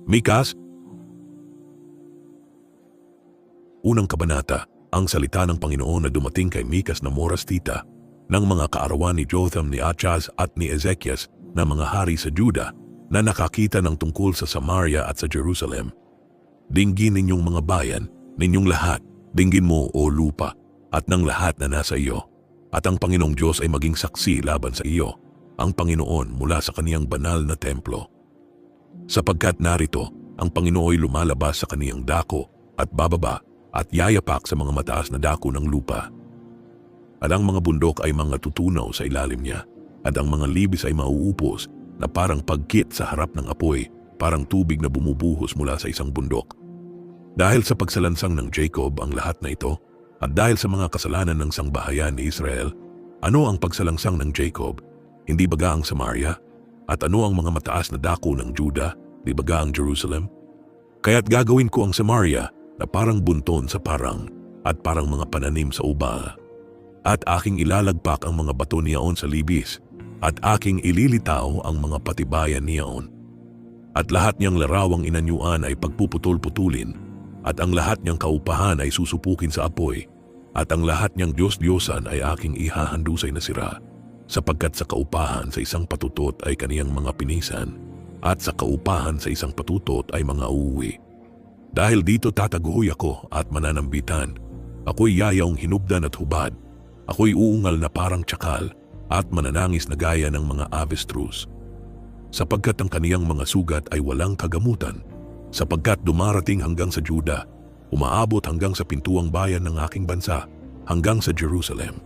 Mikas, unang kabanata, ang salita ng Panginoon na dumating kay Mikas na Morastita ng mga kaarawan ni Jotham, ni Achaz at ni Ezekias na mga hari sa Juda na nakakita ng tungkol sa Samaria at sa Jerusalem. Dinggin ninyong mga bayan, ninyong lahat, dinggin mo o lupa at ng lahat na nasa iyo. At ang Panginoong Diyos ay maging saksi laban sa iyo, ang Panginoon mula sa kaniyang banal na templo. Sapagkat narito, ang Panginoon ay lumalabas sa kaniyang dako at bababa at yayapak sa mga mataas na dako ng lupa. At ang mga bundok ay mga tutunaw sa ilalim niya, at ang mga libis ay mauupos na parang pagkit sa harap ng apoy, parang tubig na bumubuhos mula sa isang bundok. Dahil sa pagsalansang ng Jacob ang lahat na ito, at dahil sa mga kasalanan ng sangbahayan ni Israel, ano ang pagsalangsang ng Jacob? Hindi baga ang Samaria? At ano ang mga mataas na dako ng Juda? Di baga ang Jerusalem? Kaya't gagawin ko ang Samaria na parang bunton sa parang at parang mga pananim sa uba. At aking ilalagpak ang mga bato niyaon sa libis at aking ililitaw ang mga patibayan niyaon. At lahat niyang larawang inanyuan ay pagpuputol-putulin at ang lahat niyang kaupahan ay susupukin sa apoy at ang lahat niyang Diyos-Diyosan ay aking ihahandusay na sira sapagkat sa kaupahan sa isang patutot ay kaniyang mga pinisan at sa kaupahan sa isang patutot ay mga uuwi. Dahil dito tataguhoy ako at mananambitan. Ako'y yayaong hinubdan at hubad. Ako'y uungal na parang tsakal at mananangis na gaya ng mga avestruz. Sapagkat ang kaniyang mga sugat ay walang kagamutan. Sapagkat dumarating hanggang sa Juda, umaabot hanggang sa pintuang bayan ng aking bansa, hanggang sa Jerusalem.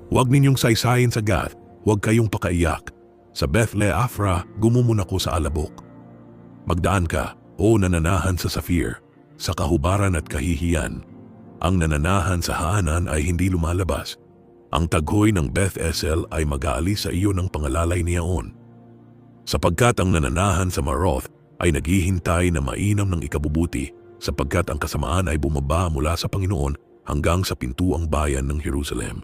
Huwag ninyong saysayin sa Gath, huwag kayong pakaiyak. Sa Beth-le-Afra, gumumun ako sa alabok. Magdaan ka, o nananahan sa Safir, sa kahubaran at kahihiyan. Ang nananahan sa Haanan ay hindi lumalabas. Ang taghoy ng Beth-Esel ay mag-aalis sa iyo ng pangalalay niyaon. Sapagkat ang nananahan sa Maroth ay naghihintay na mainam ng ikabubuti, sapagkat ang kasamaan ay bumaba mula sa Panginoon hanggang sa pintuang bayan ng Jerusalem.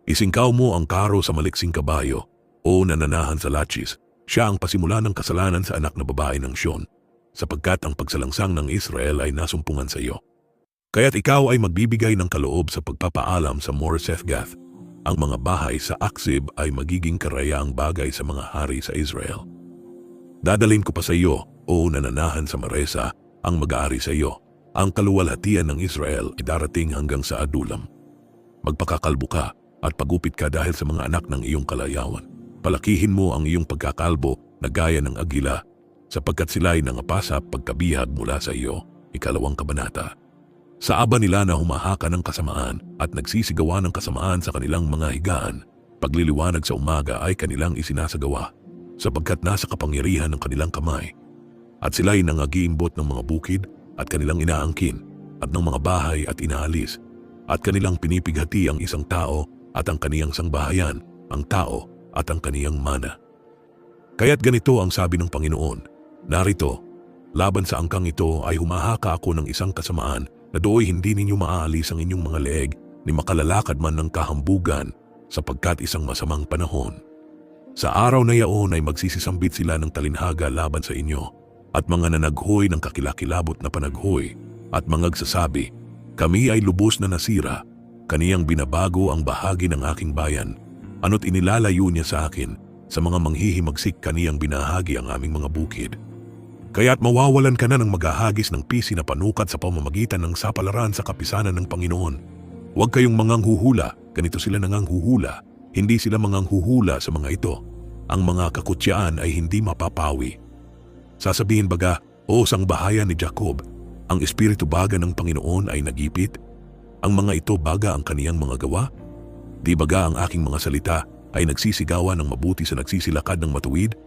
Isingkaw mo ang karo sa maliksing kabayo, o nananahan sa Lachis, siya ang pasimula ng kasalanan sa anak na babae ng Sion, sapagkat ang pagsalangsang ng Israel ay nasumpungan sa iyo. Kaya't ikaw ay magbibigay ng kaloob sa pagpapaalam sa Moreseth-Gath. Ang mga bahay sa Aksib ay magiging karayaang bagay sa mga hari sa Israel. Dadalhin ko pa sa iyo, o nananahan sa Maresa, ang mag-aari sa iyo. Ang kaluwalhatian ng Israel ay darating hanggang sa Adulam. Magpakakalbo ka at pagupit ka dahil sa mga anak ng iyong kalayawan. Palakihin mo ang iyong pagkakalbo na gaya ng agila, sapagkat sila'y nangapasa pagkabihag mula sa iyo. Ikalawang kabanata. Sa aba nila na humahaka ng kasamaan at nagsisigawa ng kasamaan sa kanilang mga higaan, pagliliwanag sa umaga ay kanilang isinasagawa, sapagkat nasa kapangyarihan ng kanilang kamay. At sila'y nangagiimbot ng mga bukid at kanilang inaangkin, at ng mga bahay at inaalis, at kanilang pinipighati ang isang tao at ang kaniyang sangbahayan, ang tao at ang kaniyang mana. Kaya't ganito ang sabi ng Panginoon, narito, laban sa angkang ito ay humahaka ako ng isang kasamaan na dooy hindi ninyo maaalis ang inyong mga leeg ni makalalakad man ng kahambugan sapagkat isang masamang panahon. Sa araw na yaon ay magsisisambit sila ng talinhaga laban sa inyo at mga nanaghoy ng kakilakilabot na panaghoy at mangagsasabi, kami ay lubos na nasira, kaniyang binabago ang bahagi ng aking bayan, ano't inilalayo niya sa akin, sa mga manghihimagsik kaniyang binahagi ang aming mga bukid. Kaya't mawawalan ka na ng maghahagis ng pisi na panukat sa pamamagitan ng sapalaran sa kapisanan ng Panginoon. Huwag kayong manganghuhula, ganito sila nanganghuhula, hindi sila manganghuhula sa mga ito. Ang mga kakutyaan ay hindi mapapawi. Sasabihin baga, o sangbahayan ni Jacob, ang espiritu baga ng Panginoon ay nagipit? Ang mga ito baga ang kaniyang mga gawa? Di baga ang aking mga salita ay nagsisigawan ng mabuti sa nagsisilakad ng matuwid?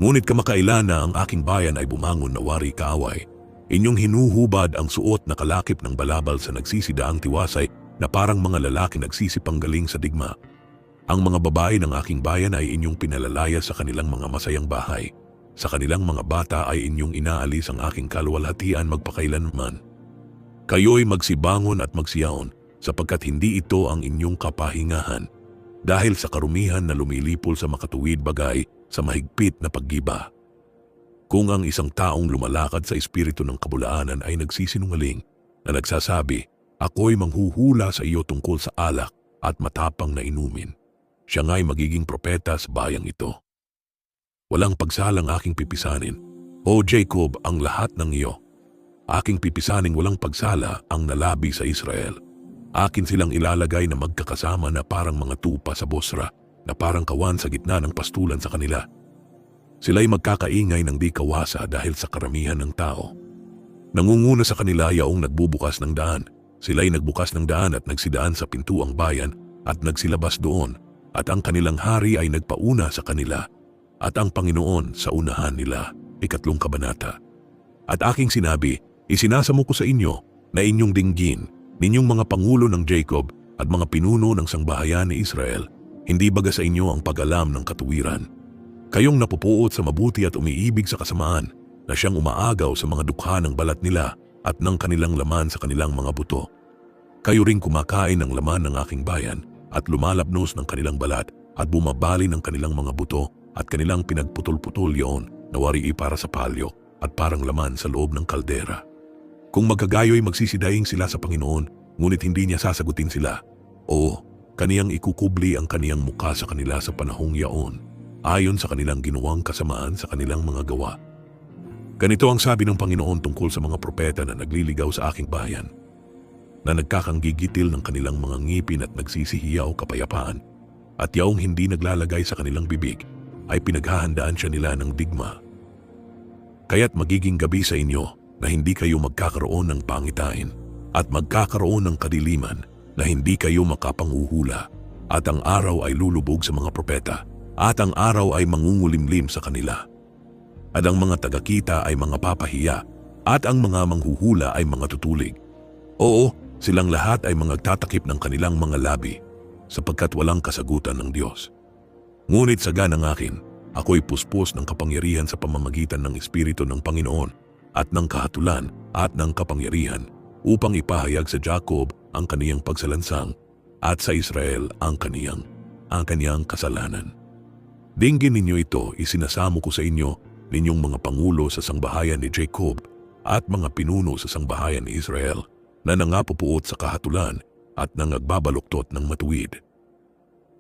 Ngunit kamakailan na ang aking bayan ay bumangon na wari kaaway. Inyong hinuhubad ang suot na kalakip ng balabal sa nagsisidaang tiwasay na parang mga lalaki nagsisipanggaling sa digma. Ang mga babae ng aking bayan ay inyong pinalalaya sa kanilang mga masayang bahay. Sa kanilang mga bata ay inyong inaalis ang aking kaluwalhatian magpakailanman. Kayo'y magsibangon at magsiyaon sapagkat hindi ito ang inyong kapahingahan dahil sa karumihan na lumilipol sa makatuwid bagay sa mahigpit na paggiba. Kung ang isang taong lumalakad sa espiritu ng kabulaanan ay nagsisinungaling na nagsasabi, ako'y manghuhula sa iyo tungkol sa alak at matapang na inumin, siya nga'y magiging propeta sa bayang ito. Walang pagsalang aking pipisanin, O Jacob, ang lahat ng iyo. Aking pipisaning walang pagsala ang nalabi sa Israel. Akin silang ilalagay na magkakasama na parang mga tupa sa Bosra, na parang kawan sa gitna ng pastulan sa kanila. Sila'y magkakaingay ng di kawasa dahil sa karamihan ng tao. Nangunguna sa kanila yaong nagbubukas ng daan. Sila'y nagbukas ng daan at nagsidaan sa pintuang bayan at nagsilabas doon, at ang kanilang hari ay nagpauna sa kanila, at ang Panginoon sa unahan nila. 3 kabanata. At aking sinabi, isinasamo ko sa inyo na inyong dinggin, ninyong mga pangulo ng Jacob at mga pinuno ng sangbahayan ni Israel, hindi baga sa inyo ang pag-alam ng katuwiran. Kayong napupuot sa mabuti at umiibig sa kasamaan, na siyang umaagaw sa mga dukha ng balat nila at ng kanilang laman sa kanilang mga buto. Kayo ring kumakain ng laman ng aking bayan at lumalabnos ng kanilang balat at bumabali ng kanilang mga buto at kanilang pinagputol-putol yun na warii para sa palyo at parang laman sa loob ng kaldera. Kung magkagayo'y magsisidaing sila sa Panginoon, ngunit hindi niya sasagutin sila. Oo, kaniyang ikukubli ang kaniyang mukha sa kanila sa panahong yaon, ayon sa kanilang ginawang kasamaan sa kanilang mga gawa. Ganito ang sabi ng Panginoon tungkol sa mga propeta na nagliligaw sa aking bayan, na nagkakanggigitil ng kanilang mga ngipin at nagsisihiyaw kapayapaan, at yaong hindi naglalagay sa kanilang bibig, ay pinaghahandaan siya nila ng digma. Kaya't magiging gabi sa inyo na hindi kayo magkakaroon ng pangitain, at magkakaroon ng kadiliman na hindi kayo makapanguhula, at ang araw ay lulubog sa mga propeta, at ang araw ay mangungulimlim sa kanila. At ang mga tagakita ay mga papahiya, at ang mga manghuhula ay mga tutulig. Oo, silang lahat ay magtatakip ng kanilang mga labi, sapagkat walang kasagutan ng Diyos. Ngunit sa ganang akin, ako'y puspos ng kapangyarihan sa pamamagitan ng Espiritu ng Panginoon, at ng kahatulan at ng kapangyarihan, upang ipahayag sa Jacob ang kaniyang pagsalansang, at sa Israel ang kaniyang kasalanan. Dinggin ninyo ito, isinasamo ko sa inyo, ninyong mga pangulo sa sangbahayan ni Jacob at mga pinuno sa sangbahayan ni Israel, na nangapupuot sa kahatulan at nangagbabaluktot ng matuwid.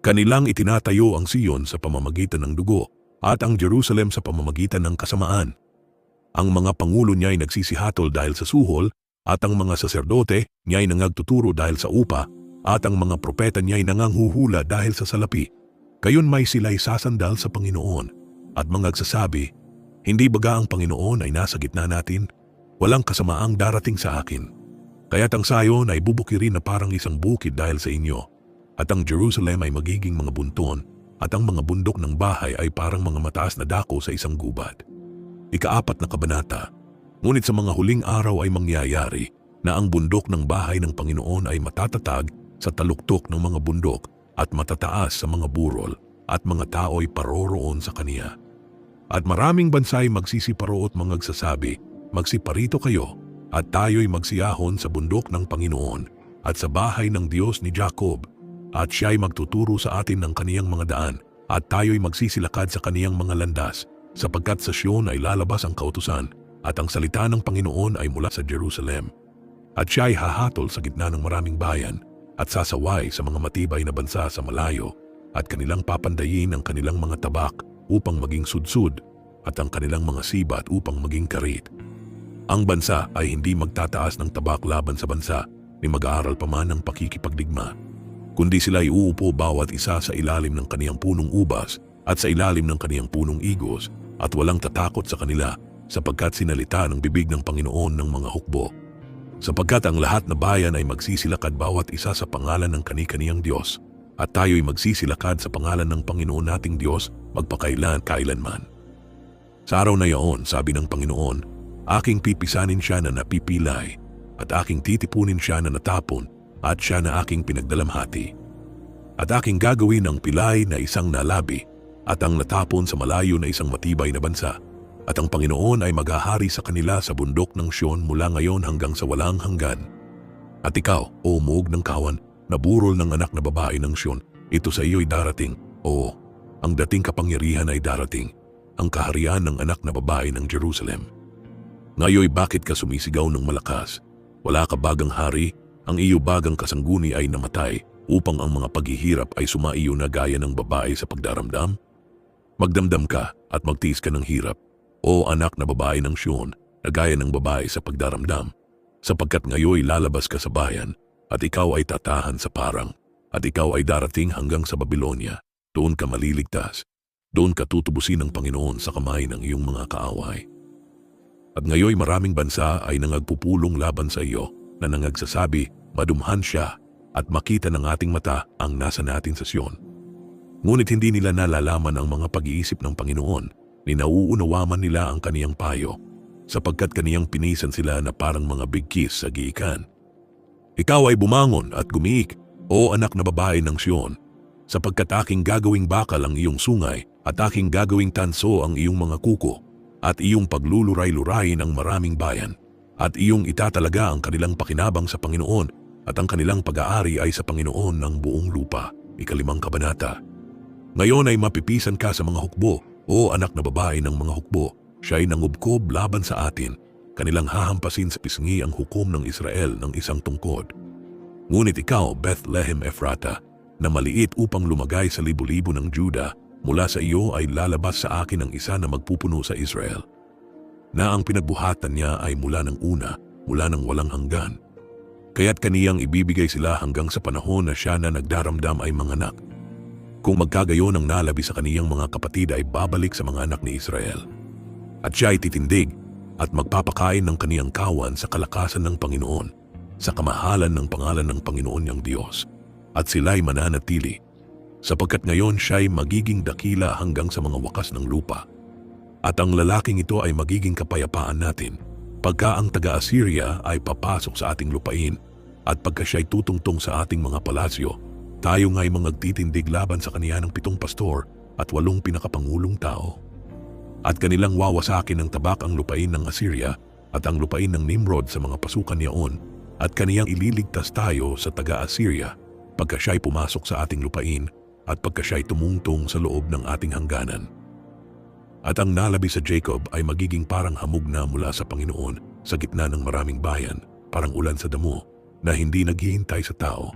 Kanilang itinatayo ang Sion sa pamamagitan ng dugo at ang Jerusalem sa pamamagitan ng kasamaan. Ang mga pangulo niya'y nagsisihatol dahil sa suhol, at ang mga saserdote niya'y nangagtuturo dahil sa upa, at ang mga propeta niya'y nanganghuhula dahil sa salapi. Kayon may sila'y sasandal sa Panginoon at mangagsasabi, hindi baga ang Panginoon ay nasa gitna natin? Walang kasamaang darating sa akin. Kaya't ang Sion ay bubukirin na parang isang bukid dahil sa inyo, at ang Jerusalem ay magiging mga bunton, at ang mga bundok ng bahay ay parang mga mataas na dako sa isang gubad. 4 na kabanata. Ngunit sa mga huling araw ay mangyayari na ang bundok ng bahay ng Panginoon ay matatatag sa taluktok ng mga bundok at matataas sa mga burol, at mga tao'y paroroon sa kaniya. At maraming bansa'y magsisiparo at magsasabi, magsiparito kayo, at tayo'y magsiyahon sa bundok ng Panginoon at sa bahay ng Diyos ni Jacob, at siya'y magtuturo sa atin ng kaniyang mga daan, at tayo'y magsisilakad sa kaniyang mga landas, sapagkat sa Sion ay lalabas ang kautusan, at ang salita ng Panginoon ay mula sa Jerusalem. At siya'y hahatol sa gitna ng maraming bayan, at sasaway sa mga matibay na bansa sa malayo, at kanilang papandayin ang kanilang mga tabak upang maging sudsud, at ang kanilang mga sibat upang maging karit. Ang bansa ay hindi magtataas ng tabak laban sa bansa, ni mag-aaral pa man ng pakikipagdigma, kundi sila ay uupo bawat isa sa ilalim ng kaniyang punong ubas at sa ilalim ng kaniyang punong igos, at walang tatakot sa kanila, sapagkat sinalita ng bibig ng Panginoon ng mga hukbo. Sapagkat ang lahat na bayan ay magsisilakad bawat isa sa pangalan ng kani-kaniyang Diyos, at tayo'y magsisilakad sa pangalan ng Panginoon nating Diyos magpakailan-kailanman. Sa araw na yaon, sabi ng Panginoon, aking pipisanin siya na napipilay, at aking titipunin siya na natapon, at siya na aking pinagdalamhati. At aking gagawin ang pilay na isang nalabi, at ang natapon sa malayo na isang matibay na bansa. At ang Panginoon ay maghahari sa kanila sa bundok ng Sion mula ngayon hanggang sa walang hanggan. At ikaw, o muog ng kawan, na burol ng anak na babae ng Sion, ito sa iyo'y darating, o ang dating kapangyarihan ay darating. ang kaharian ng anak na babae ng Jerusalem. Ngayoy bakit ka sumisigaw ng malakas? Wala ka bagang hari, ang iyo bagang kasangguni ay namatay upang ang mga paghihirap ay sumaiyo na gaya ng babae sa pagdaramdam? Magdamdam ka at magtiis ka ng hirap, o anak na babae ng Sion, na gaya ng babae sa pagdaramdam, sapagkat ngayoy lalabas ka sa bayan at ikaw ay tatahan sa parang, at ikaw ay darating hanggang sa Babylonia. Doon ka maliligtas. Doon ka tutubusin ng Panginoon sa kamay ng iyong mga kaaway. At ngayoy maraming bansa ay nangagpupulong laban sa iyo na nangagsasabi, madumhan siya at makita ng ating mata ang nasa natin sa Sion. Ngunit hindi nila nalalaman ang mga pag-iisip ng Panginoon ni nauunawaman nila ang kaniyang payo sapagkat kaniyang pinisan sila na parang mga bigkis sa giikan. Ikaw ay bumangon at gumiik, o anak na babae ng Sion, sapagkat aking gagawing bakal ang iyong sungay at aking gagawing tanso ang iyong mga kuko at iyong pagluluray-lurayin ang maraming bayan at iyong itatalaga ang kanilang pakinabang sa Panginoon at ang kanilang pag-aari ay sa Panginoon ng buong lupa. 5 kabanata. Ngayon ay mapipisan ka sa mga hukbo, o anak na babae ng mga hukbo. Siya ay nangubkob laban sa atin. Kanilang hahampasin sa pisngi ang hukom ng Israel ng isang tungkod. Ngunit ikaw, Bethlehem Ephrata, na maliit upang lumagay sa libo-libo ng Juda, mula sa iyo ay lalabas sa akin ang isa na magpupuno sa Israel, na ang pinagbuhatan niya ay mula ng una, mula ng walang hanggan. Kaya't kaniyang ibibigay sila hanggang sa panahon na siya na nagdaramdam ay manganak. Kung magkagayon ang nalabi sa kaniyang mga kapatid ay babalik sa mga anak ni Israel. At siya ay titindig at magpapakain ng kaniyang kawan sa kalakasan ng Panginoon, sa kamahalan ng pangalan ng Panginoon niyang Diyos. At sila'y mananatili, sapagkat ngayon siya'y magiging dakila hanggang sa mga wakas ng lupa. At ang lalaking ito ay magiging kapayapaan natin, pagka ang taga-Assyria ay papasok sa ating lupain, at pagka siya'y tutungtong sa ating mga palasyo, tayo nga'y magtitindig laban sa kaniya ng 7 pastor at 8 pinakapangulong tao. At kanilang wawasakin ng tabak ang lupain ng Assyria at ang lupain ng Nimrod sa mga pasukan niyaon, at kaniyang ililigtas tayo sa taga-Assyria pagka siya'y pumasok sa ating lupain at pagka siya'y tumungtong sa loob ng ating hangganan. At ang nalabi sa Jacob ay magiging parang hamog na mula sa Panginoon sa gitna ng maraming bayan, parang ulan sa damo na hindi naghihintay sa tao,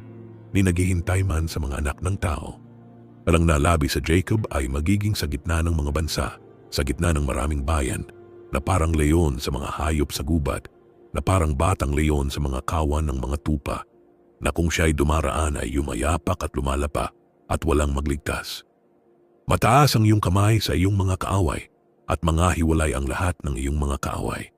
ni naghihintay man sa mga anak ng tao. At ang nalabi sa Jacob ay magiging sa gitna ng mga bansa, sa gitna ng maraming bayan, na parang leon sa mga hayop sa gubat, na parang batang leon sa mga kawan ng mga tupa, na kung siya'y dumaraan ay yumayapak at lumalapa at walang magligtas. Mataas ang iyong kamay sa iyong mga kaaway at mangahiwalay ang lahat ng iyong mga kaaway.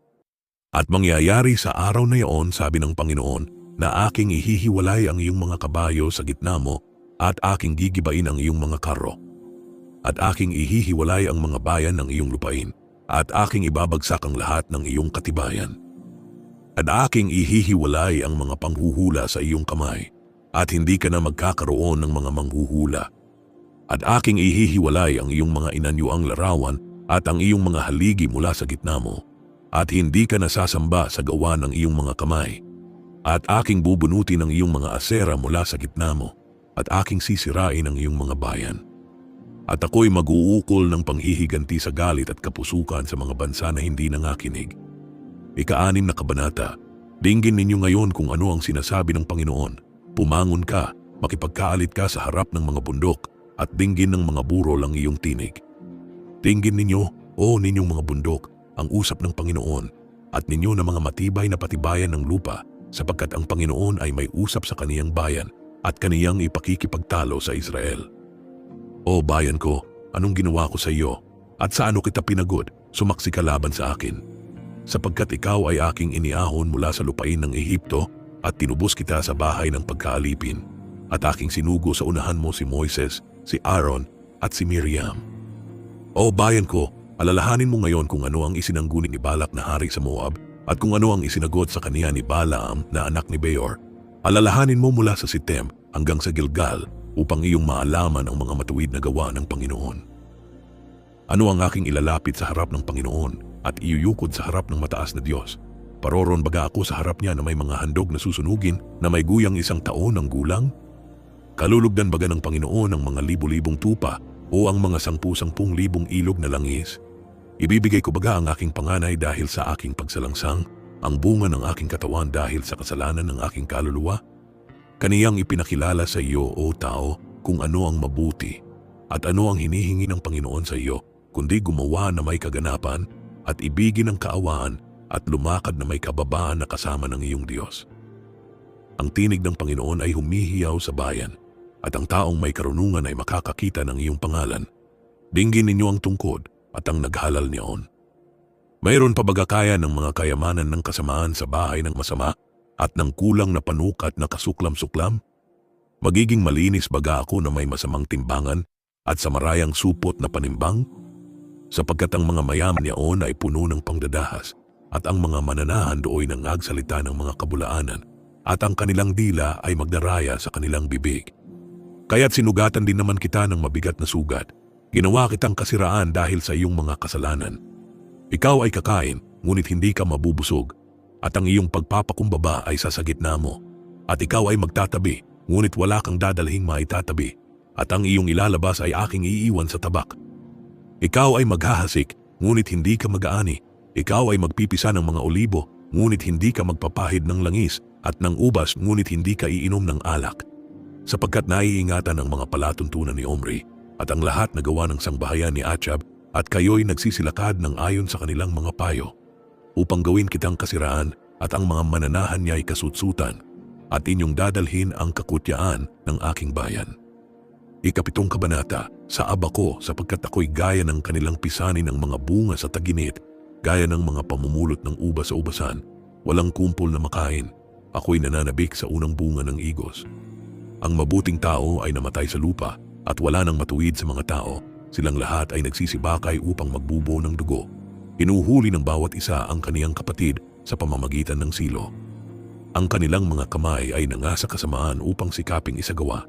At mangyayari sa araw na iyon, sabi ng Panginoon, na aking ihihiwalay ang iyong mga kabayo sa gitna mo at aking gigibain ang iyong mga karro. At aking ihihiwalay ang mga bayan ng iyong lupain at aking ibabagsak ang lahat ng iyong katibayan. At aking ihihiwalay ang mga panghuhula sa iyong kamay at hindi ka na magkakaroon ng mga manghuhula. At aking ihihiwalay ang iyong mga inanyuang larawan at ang iyong mga haligi mula sa gitna mo at hindi ka nasasamba sa gawa ng iyong mga kamay. At aking bubunutin ang iyong mga asera mula sa gitna mo at aking sisirain ang iyong mga bayan. At ako'y mag-uukol ng panghihiganti sa galit at kapusukan sa mga bansa na hindi nangakinig. 6 na kabanata. Dinggin ninyo ngayon kung ano ang sinasabi ng Panginoon. Pumangon ka, makipagkaalit ka sa harap ng mga bundok, at dinggin ng mga burol ang iyong tinig. Dinggin ninyo, o ninyong mga bundok, ang usap ng Panginoon, at ninyo na mga matibay na patibayan ng lupa, sapagkat ang Panginoon ay may usap sa kaniyang bayan, at kaniyang ipakikipagtalo sa Israel. O bayan ko, anong ginawa ko sa iyo? At sa ano kita pinagod? Sumaksi ka laban sa akin. Sapagkat ikaw ay aking iniahon mula sa lupain ng Ehipto at tinubos kita sa bahay ng pagkaalipin. At aking sinugo sa unahan mo si Moises, si Aaron at si Miriam. O bayan ko, alalahanin mo ngayon kung ano ang isinangguni ni Balak na hari sa Moab at kung ano ang isinagot sa kaniya ni Balaam na anak ni Beor. Alalahanin mo mula sa Sitem hanggang sa Gilgal upang iyong maalaman ang mga matuwid na gawa ng Panginoon. Ano ang aking ilalapit sa harap ng Panginoon at iyuyukod sa harap ng mataas na Diyos? Paroron baga ako sa harap niya na may mga handog na susunugin na may guyang 1 taon ng gulang? Kalulugdan baga ng Panginoon ang mga libu-libong tupa o ang mga 10,000 ilog na langis? Ibibigay ko baga ang aking panganay dahil sa aking pagsalangsang, ang bunga ng aking katawan dahil sa kasalanan ng aking kaluluwa? Kaniyang ipinakilala sa iyo, o tao, kung ano ang mabuti at ano ang hinihingi ng Panginoon sa iyo, kundi gumawa na may kaganapan at ibigin ang kaawaan at lumakad na may kababaan na kasama ng iyong Diyos. Ang tinig ng Panginoon ay humihiyaw sa bayan at ang taong may karunungan ay makakakita ng iyong pangalan. Dinggin ninyo ang tungkod at ang naghalal niyon. Mayroon pa baga kaya ng mga kayamanan ng kasamaan sa bahay ng masama at ng kulang na panukat na kasuklam-suklam? Magiging malinis baga ako na may masamang timbangan at sa marayang supot na panimbang? Sapagkat ang mga mayaman niyaon ay puno ng pangdadahas at ang mga mananahan dooy nangagsalita ng mga kabulaanan at ang kanilang dila ay magdaraya sa kanilang bibig. Kaya't sinugatan din naman kita ng mabigat na sugat. Ginawa kitang kasiraan dahil sa iyong mga kasalanan. Ikaw ay kakain, ngunit hindi ka mabubusog, at ang iyong pagpapakumbaba ay sa gitna mo. At ikaw ay magtatabi, ngunit wala kang dadalhing maitatabi, at ang iyong ilalabas ay aking iiwan sa tabak. Ikaw ay maghahasik, ngunit hindi ka mag-aani. Ikaw ay magpipisa ng mga olibo, ngunit hindi ka magpapahid ng langis, at ng ubas, ngunit hindi ka iinom ng alak. Sapagkat naiingatan ang mga palatuntunan ni Omri, at ang lahat na gawa ng sangbahayan ni Achab, at kayo'y nagsisilakad ng ayon sa kanilang mga payo, upang gawin kitang kasiraan at ang mga mananahan niya ay kasutsutan, at inyong dadalhin ang kakutyaan ng aking bayan. Ikapitong kabanata, sa aba ko sapagkat ako'y gaya ng kanilang pisanin ng mga bunga sa taginit, gaya ng mga pamumulot ng ubas sa ubasan, walang kumpol na makain, ako'y nananabik sa unang bunga ng igos. Ang mabuting tao ay namatay sa lupa, at wala nang matuwid sa mga tao, silang lahat ay nagsisibakay upang magbubo ng dugo. Hinuhuli ng bawat isa ang kaniyang kapatid sa pamamagitan ng silo. Ang kanilang mga kamay ay nangasa kasamaan upang sikaping isagawa.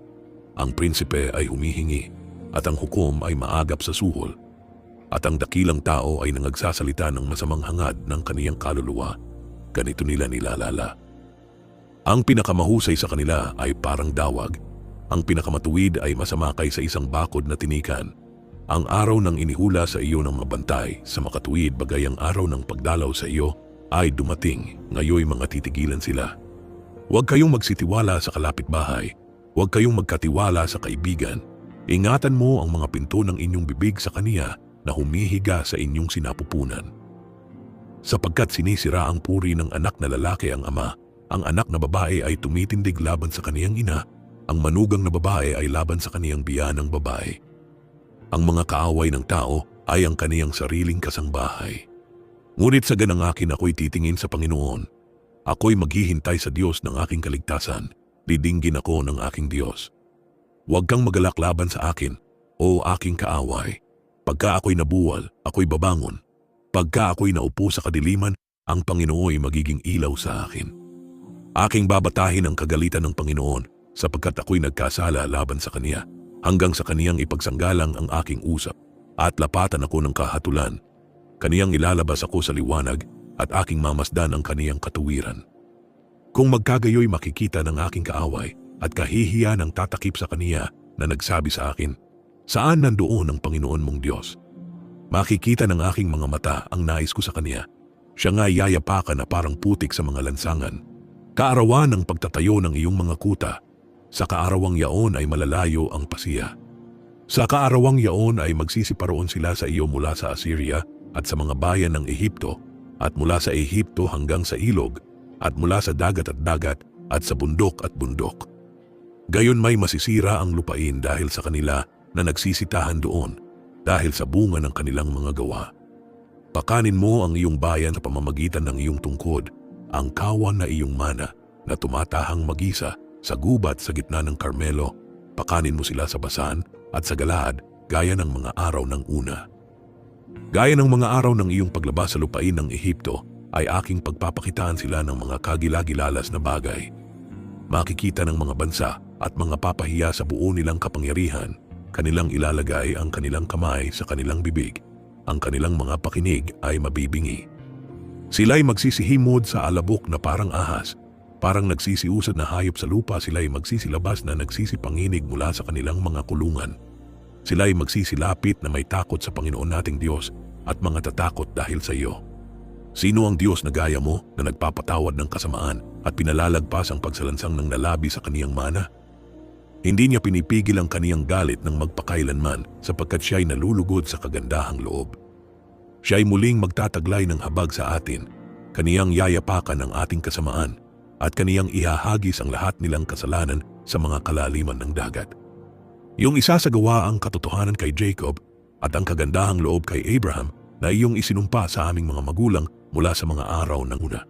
Ang prinsipe ay humihingi, at ang hukom ay maagap sa suhol. At ang dakilang tao ay nangagsasalita ng masamang hangad ng kaniyang kaluluwa. Ganito nila nilalala. Ang pinakamahusay sa kanila ay parang dawag. Ang pinakamatuwid ay masama kaysa isang bakod na tinikan. Ang araw ng inihula sa iyo ng mabantay sa makatuwid bagay ang araw ng pagdalaw sa iyo ay dumating, ngayoy mga titigilan sila. Huwag kayong magsitiwala sa kalapitbahay, huwag kayong magkatiwala sa kaibigan. Ingatan mo ang mga pinto ng inyong bibig sa kaniya na humihiga sa inyong sinapupunan. Sapagkat sinisira ang puri ng anak na lalaki ang ama, ang anak na babae ay tumitindig laban sa kaniyang ina, ang manugang na babae ay laban sa kaniyang biyanang babae. Ang mga kaaway ng tao ay ang kaniyang sariling kasangbahay. Ngunit sa ganang akin ako'y titingin sa Panginoon. Ako'y maghihintay sa Diyos ng aking kaligtasan. Didinggin ako ng aking Diyos. Huwag kang magalak laban sa akin, o aking kaaway. Pagka ako'y nabuwal, ako'y babangon. Pagka ako'y naupo sa kadiliman, ang Panginoon ay magiging ilaw sa akin. Aking babatahin ang kagalitan ng Panginoon, sapagkat ako'y nagkasala laban sa Kaniya, hanggang sa Kaniyang ipagsanggalang ang aking usap, at lapatan ako ng kahatulan. Kaniyang ilalabas ako sa liwanag, at aking mamasdan ang Kaniyang katuwiran. Kung magkagayoy makikita ng aking kaaway, at kahihiyan ang tatakip sa Kaniya na nagsabi sa akin, saan nandoon ang Panginoon mong Diyos? Makikita ng aking mga mata ang nais ko sa Kaniya. Siya nga'y yayapakan na parang putik sa mga lansangan. Kaarawan ng pagtatayo ng iyong mga kuta, sa kaarawang yaon ay malalayo ang pasiya. Sa kaarawang yaon ay magsisiparoon sila sa iyo mula sa Assyria at sa mga bayan ng Ehipto, at mula sa Ehipto hanggang sa ilog, at mula sa dagat at sa bundok at bundok. Gayon may masisira ang lupain dahil sa kanila na nagsisitahan doon, dahil sa bunga ng kanilang mga gawa. Pakanin mo ang iyong bayan sa pamamagitan ng iyong tungkod, ang kawan na iyong mana na tumatahang mag-isa sa gubat sa gitna ng Carmelo. Pakanin mo sila sa Basan at sa Galaad gaya ng mga araw ng una. Gaya ng mga araw ng iyong paglabas sa lupain ng Ehipto ay aking pagpapakitaan sila ng mga kagilagilalas na bagay. Makikita ng mga bansa at mga papahiya sa buo nilang kapangyarihan, kanilang ilalagay ang kanilang kamay sa kanilang bibig, ang kanilang mga pakinig ay mabibingi. Sila'y magsisihimod sa alabok na parang ahas, parang nagsisiusad na hayop sa lupa. Sila'y magsisilabas na nagsisipanginig mula sa kanilang mga kulungan. Sila'y magsisilapit na may takot sa Panginoon nating Diyos, at mga tatakot dahil sa iyo. Sino ang Diyos na gaya mo na nagpapatawad ng kasamaan at pinalalagpas ang pagsalansang ng nalabi sa kaniyang mana? Hindi niya pinipigil ang kaniyang galit ng magpakailanman sapagkat siya'y nalulugod sa kagandahang loob. Siya'y muling magtataglay ng habag sa atin, kaniyang yayapakan ang ating kasamaan at kaniyang ihahagis ang lahat nilang kasalanan sa mga kalaliman ng dagat. Iyong isasagawa ang katotohanan kay Jacob at ang kagandahang loob kay Abraham na iyong isinumpa sa aming mga magulang mula sa mga araw ng una.